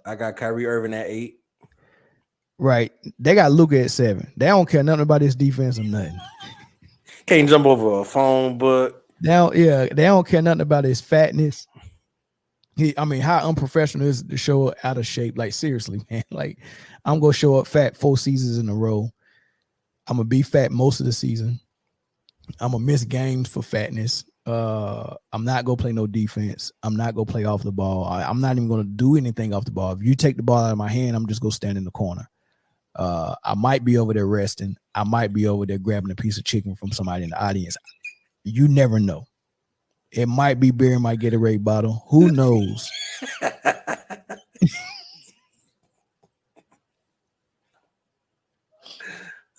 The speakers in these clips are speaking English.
I got Kyrie Irving at 8. Right. They got Luka at 7. They don't care nothing about his defense or nothing. Can't jump over a phone book. They don't care nothing about his fatness. How unprofessional is it to show up out of shape? Like, seriously, man. Like, I'm gonna show up fat 4 seasons in a row. I'm gonna be fat most of the season. I'm gonna miss games for fatness. I'm not gonna play no defense. I'm not gonna play off the ball. I'm not even gonna do anything off the ball. If you take the ball out of my hand, I'm just gonna stand in the corner. I might be over there resting. I might be over there grabbing a piece of chicken from somebody in the audience. You never know. It might be beer in my Gatorade bottle. Who knows?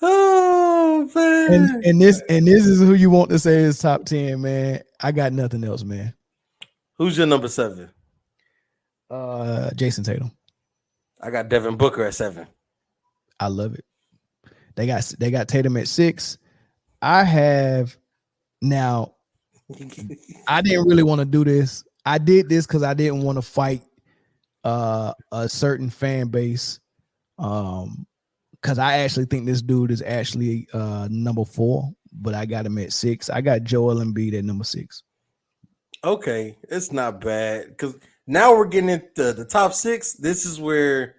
Oh And man. and this and this is who you want to say is top 10, man. I got nothing else, man. Who's your number 7? Jason Tatum. I got Devin Booker at 7. I love it. They got Tatum at 6. I have now. I didn't really want to do this. I did this because I didn't want to fight a certain fan base. Because I actually think this dude is actually number 4, but I got him at 6. I got Joel Embiid at number 6. Okay, it's not bad because now we're getting into the top 6. This is where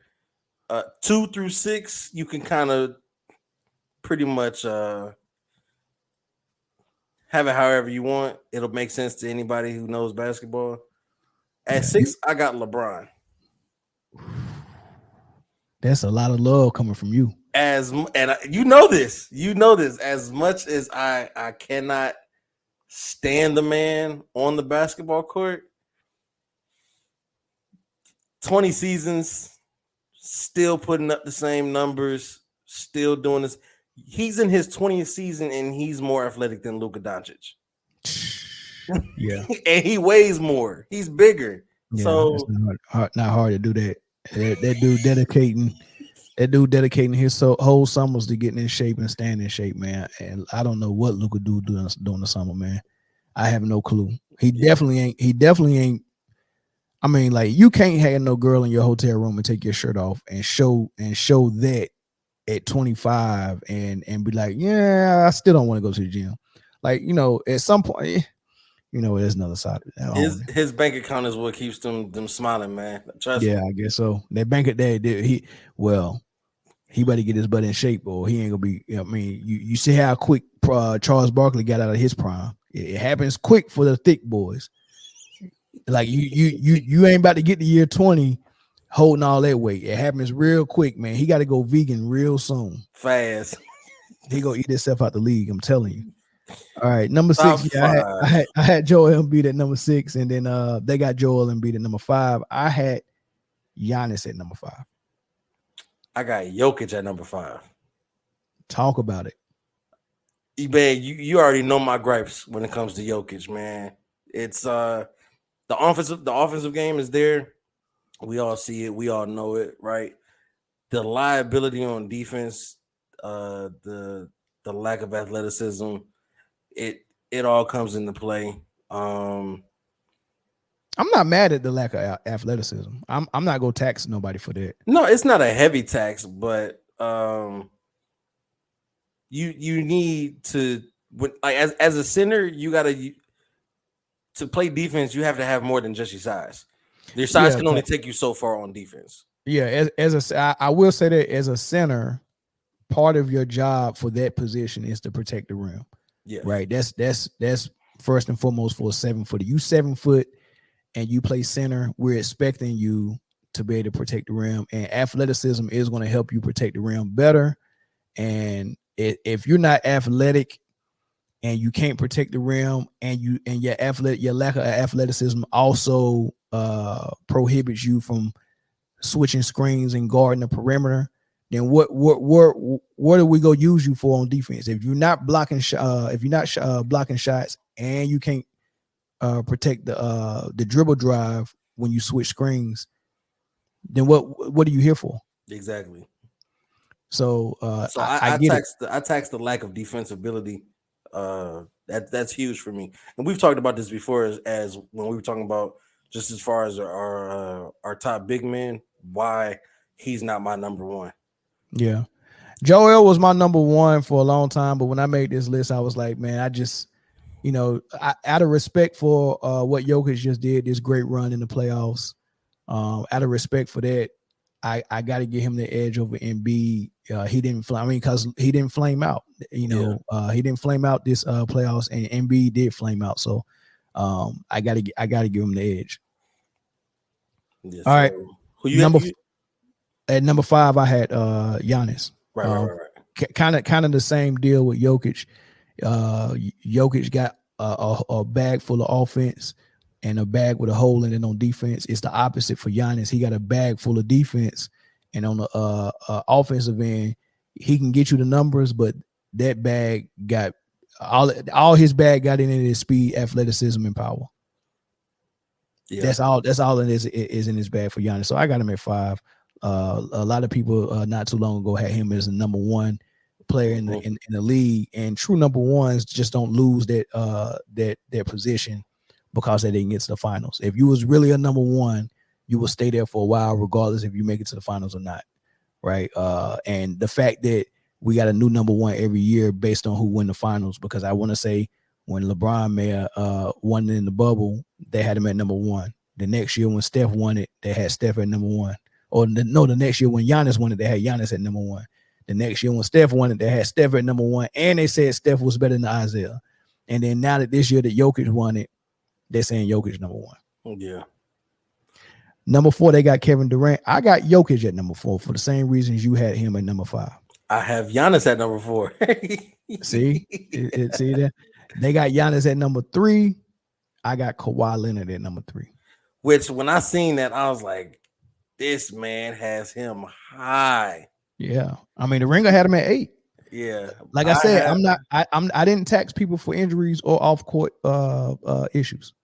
2 through 6 you can kind of pretty much have it however you want. It'll make sense to anybody who knows basketball. At Yeah, 6, I got LeBron. that's a lot of love coming from you. You know this. You know this. As much as I cannot stand the man on the basketball court, 20 seasons, still putting up the same numbers, still doing this. He's in his 20th season and he's more athletic than Luka Doncic. Yeah, And he weighs more. He's bigger. yeah, it's So not hard to do that. That dude dedicating his whole summers to getting in shape and staying in shape, man. And I don't know what Luka do during the summer, man. I have no clue. He yeah. definitely ain't. He definitely ain't. I mean, like, you can't have no girl in your hotel room and take your shirt off and show that at 25 and be like, yeah, I still don't want to go to the gym. Like, at some point, there's another side of that. His bank account is what keeps them smiling, man. Trust Yeah, me. I guess so. That bank at that, he better get his butt in shape, or he ain't gonna be. You see how quick Charles Barkley got out of his prime. It happens quick for the thick boys. Like, you ain't about to get to year 20 holding all that weight. It happens real quick, man. He got to go vegan real soon. Fast. He gonna eat himself out the league. I'm telling you. All right, number Top 6. Yeah, 5. I had Joel Embiid at number 6, and then they got Joel Embiid at number 5. I had Giannis at number 5. I got Jokic at number 5. Talk about it. Man, you already know my gripes when it comes to Jokic, man. It's the offensive game is there. We all see it, we all know it, right? The liability on defense, the lack of athleticism, it all comes into play. I'm not mad at the lack of athleticism. I'm not gonna tax nobody for that. No, it's not a heavy tax, but you need to, like, as a center, you gotta to play defense. You have to have more than just your size. Your size Yeah, can only take you so far on defense. yeah. I will say that as a center, part of your job for that position is to protect the rim. Yes. Right. That's first and foremost for a 7-footer. You 7 foot and you play center. We're expecting you to be able to protect the rim, and athleticism is going to help you protect the rim better. And if you're not athletic and you can't protect the rim, and your lack of athleticism also prohibits you from switching screens and guarding the perimeter, then what do we go use you for on defense? If you're not blocking blocking shots, and you can't protect the dribble drive when you switch screens, then what are you here for? Exactly. So So I I get it. tax the lack of defensibility. That's huge for me, and we've talked about this before as when we were talking about just as far as our top big men. why he's not my number one. Yeah. Joel was my number one for a long time, but when I made this list, I was like, man, I just, out of respect for what Jokic just did, this great run in the playoffs, out of respect for that, I got to give him the edge over Embiid. He didn't flame. I mean, because he didn't flame out. He didn't flame out this playoffs, and Embiid did flame out. So, I gotta give him the edge. Yeah. All right, So who number you at number 5, I had Giannis. right. Kind of the same deal with Jokic. Jokic got a bag full of offense and a bag with a hole in it on defense. It's the opposite for Giannis. He got a bag full of defense, and on the offensive end, he can get you the numbers, but that bag got all his bag got in it is speed, athleticism, and power. Yeah. That's all it is in his bag for Giannis. So I got him at 5. A lot of people not too long ago had him as the number one player in the league, and true number ones just don't lose that position because they didn't get to the finals. If you was really a number one, you will stay there for a while, regardless if you make it to the finals or not, right? And the fact that we got a new number one every year based on who win the finals, because I want to say when LeBron won it in the bubble, they had him at number one. The next year when Steph won it, they had Steph at number one. The next year when Giannis won it, they had Giannis at number one. The next year when Steph won it, they had Steph at number one, and they said Steph was better than Isaiah. And then now that this year that Jokic won it, they're saying Jokic number one. Yeah. Number 4, they got Kevin Durant. I got Jokic at number 4 for the same reasons you had him at number 5. I have Giannis at number 4. See that? They got Giannis at number 3. I got Kawhi Leonard at number 3. Which when I seen that, I was like, this man has him high. Yeah. I mean, the Ringer had him at 8. Yeah. Like I said, I didn't tax people for injuries or off court issues.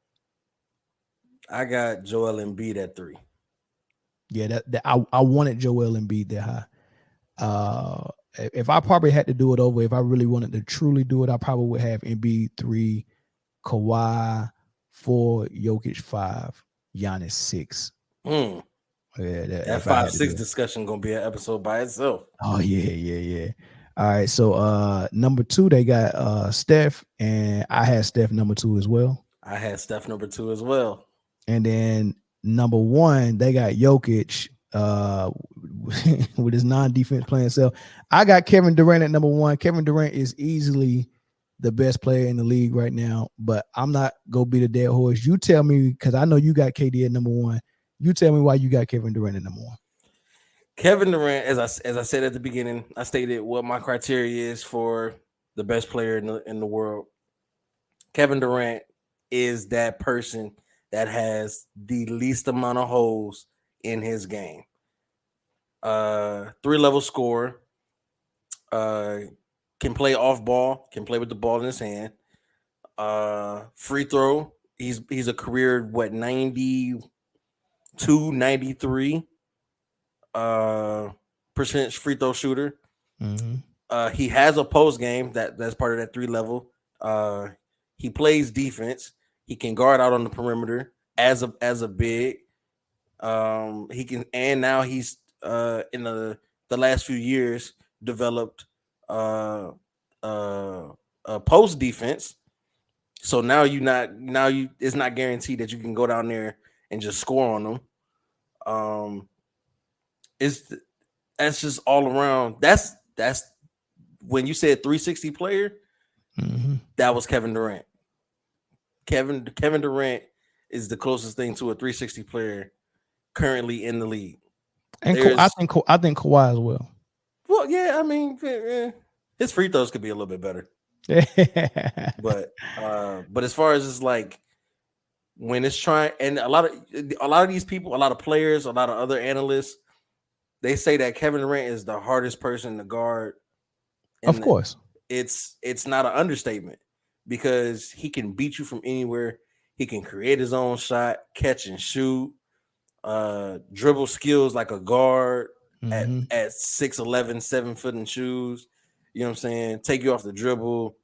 I got Joel Embiid at 3. Yeah, I wanted Joel Embiid that high. If I probably had to do it over, if I really wanted to truly do it, I probably would have Embiid 3, Kawhi 4, Jokic 5, Giannis 6. Yeah, that 5-6 discussion gonna be an episode by itself. Oh yeah. All right, so number 2 they got Steph, and I had Steph number 2 as well. I had Steph number 2 as well. And then number 1 they got Jokic with his non-defense playing self. I got Kevin Durant at number 1. Kevin Durant is easily the best player in the league right now, but I'm not gonna be the dead horse. You tell me, because I know you got KD at number 1. You tell me why you got Kevin Durant at number 1. Kevin Durant, as I said at the beginning, I stated what my criteria is for the best player in the world. Kevin Durant is that person that has the least amount of holes in his game. 3-level scorer, can play off ball, can play with the ball in his hand. Free throw, he's a career 92, 93 percentage free throw shooter. Mm-hmm. He has a post game that's part of that 3-level. He plays defense. He can guard out on the perimeter as a big. He can, and now he's in the last few years developed post defense. So now it's not guaranteed that you can go down there and just score on them. That's just all around. That's when you said 360 player, that was Kevin Durant. Kevin Durant is the closest thing to a 360 player currently in the league. And I think Kawhi as well. Well, yeah, I mean, his free throws could be a little bit better. but as far as it's like when it's trying, and a lot of these people, a lot of players, a lot of other analysts, they say that Kevin Durant is the hardest person to guard. Of course, it's not an understatement because he can beat you from anywhere. He can create his own shot, catch and shoot, dribble skills like a guard at 6'11", 7 foot in shoes. You know what I'm saying? Take you off the dribble.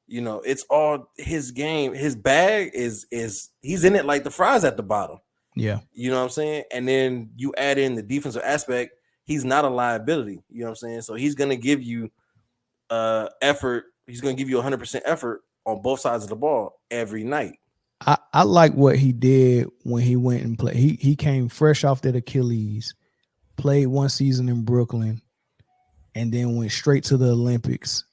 You know, it's all his game. His bag is he's in it like the fries at the bottom. Yeah. You know what I'm saying? And then you add in the defensive aspect, he's not a liability. You know what I'm saying? So he's gonna give you effort. He's gonna give you 100% effort on both sides of the ball every night. I like what he did when he went and played. He came fresh off that Achilles, played one season in Brooklyn, and then went straight to the Olympics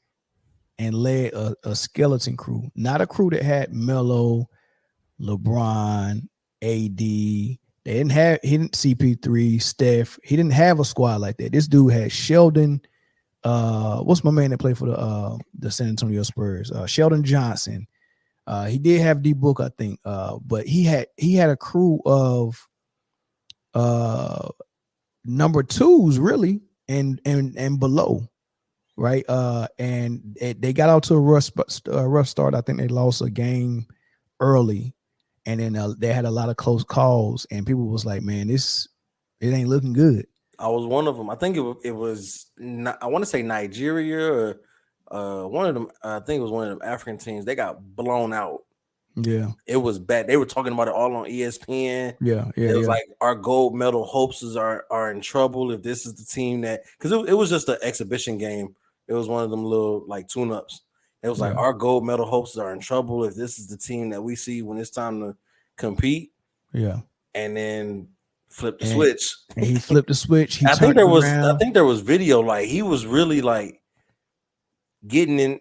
and led a skeleton crew, not a crew that had Melo, LeBron, AD. He didn't CP3, Steph. He didn't have a squad like that. This dude had Sheldon. What's my man that played for the San Antonio Spurs? Sheldon Johnson. He did have D Book, I think. But he had a crew of number twos really and below, right? And they got out to a rough start. I think they lost a game early, and then they had a lot of close calls, and people was like, "Man, it ain't looking good." I was one of them. I think it was not, I want to say Nigeria or one of them. I think it was one of them African teams. They got blown out. Yeah, It was bad. They were talking about it all on ESPN. yeah, yeah, It was yeah, like our gold medal hopes are in trouble if this is the team that, because it was just an exhibition game. It was one of them little like tune ups. It was like yeah, our gold medal hopes are in trouble if this is the team that we see when it's time to compete. yeah. And then flip the And switch. and he flipped the switch. He I think turned there it was I around. think there was video like he was really like getting in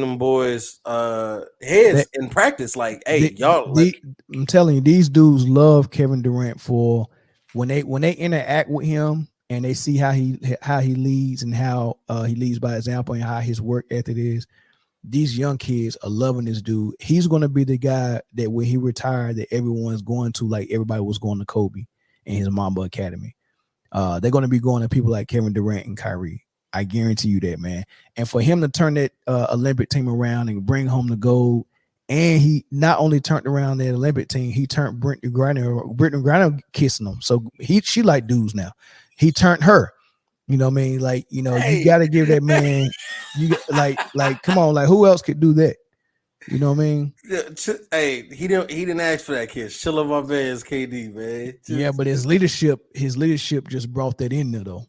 them boys heads That in practice. Like, hey, the, y'all like the I'm telling you, these dudes love Kevin Durant for when they interact with him and they see how he leads and how he leads by example and how his work ethic is. These young kids are loving this dude. He's going to be the guy that when he retired, that everyone's going to, like everybody was going to Kobe and his Mamba Academy. They're going to be going to people like Kevin Durant and Kyrie. I guarantee you that, man. And for him to turn that Olympic team around and bring home the gold, and he not only turned around that Olympic team, he turned Brittany Griner kissing him. So she like dudes now. He turned her. You know what I mean? Like, you hey, got to give that man. You like, come on, like who else could do that? You know what I mean? hey, he didn't ask for that kiss. Chill on my man's KD, man. Yeah, but his leadership just brought that in there though.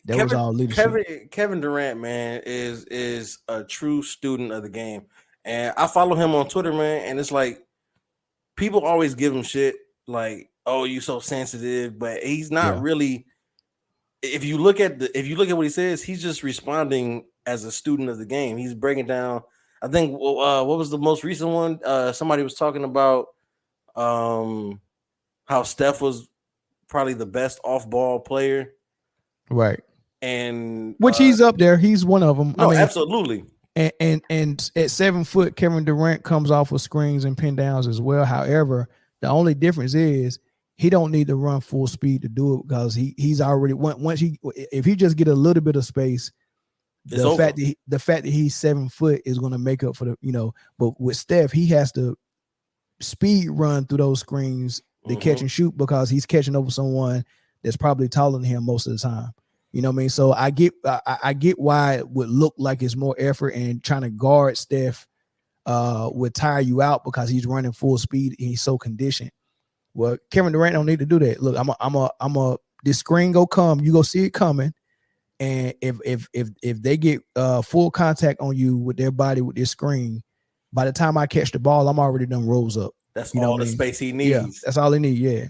That was Kevin all leadership. Kevin Durant, man, is a true student of the game. And I follow him on Twitter, man, and it's like people always give him shit like, "Oh, you so sensitive," but he's not Yeah. really. If you look at what he says, he's just responding as a student of the game. He's breaking down. I think what was the most recent one? Somebody was talking about um, how Steph was probably the best off-ball player, Right. and Which he's up there. He's one of them. I no, mean, absolutely, and at 7 foot, Kevin Durant comes off with screens and pin downs as well. However, the only difference is he don't need to run full speed to do it because he's already once he if he just get a little bit of space, it's the over. fact that he's 7 foot is going to make up for But with Steph, he has to speed run through those screens, the catch Mm-hmm. and shoot because he's catching over someone that's probably taller than him most of the time. You know what I mean? So I get why it would look like it's more effort and trying to guard Steph would tire you out because he's running full speed and he's so conditioned. Well, Kevin Durant don't need to do that. Look, this screen go come, you go see it coming, and if they get full contact on you with their body with this screen, by the time I catch the ball, I'm already done rolls up. That's You know all what I the mean? space he Yeah, needs. that's all they need. Yeah,